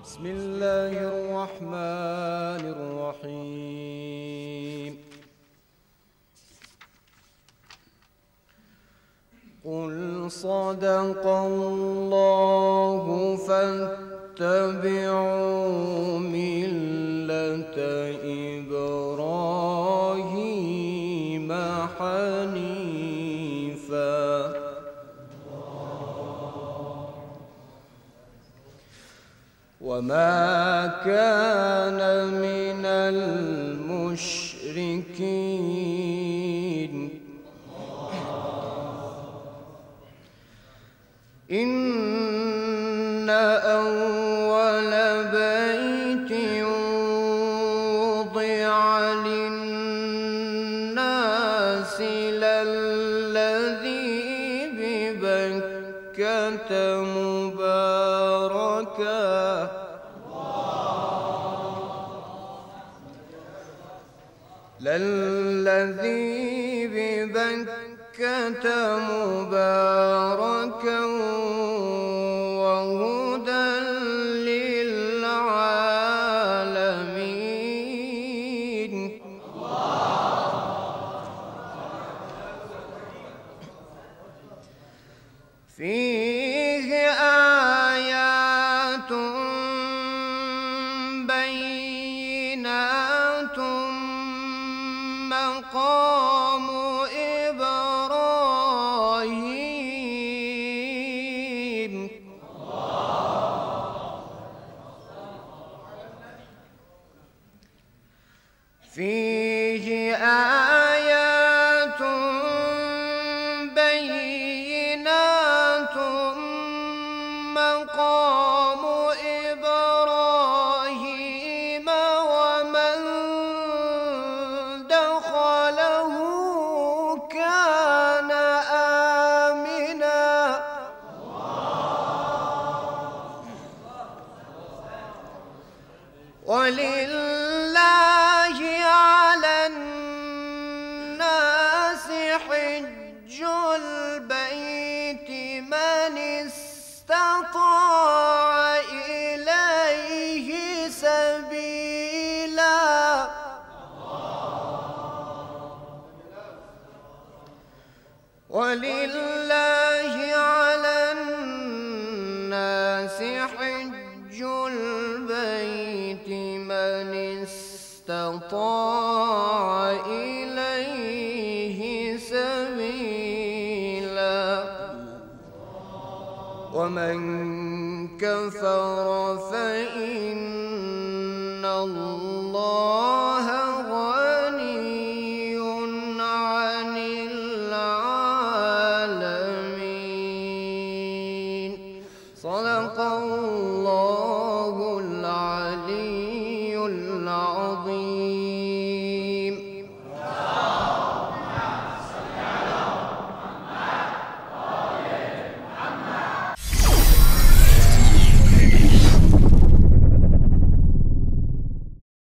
بسم الله الرحمن الرحيم. قل صدق الله فاتبعوا ملة إبراهيم حنيفا وما كان من المشركين. إن أول بيت وضع للناس للذي ببكة مباركا وهدى للعالمين. فيه آيات بينات مقام إبراهيم. فيه آيات بينات مقام إبراهيم ومن دخله كان آمنا. ولله على الناس حج البيت من استطاع إليه سبيلا. ولله على الناس حج البيت من استطاع إليه سبيلا. ومن كفر فإن الله غني عن العالمين. صدق الله.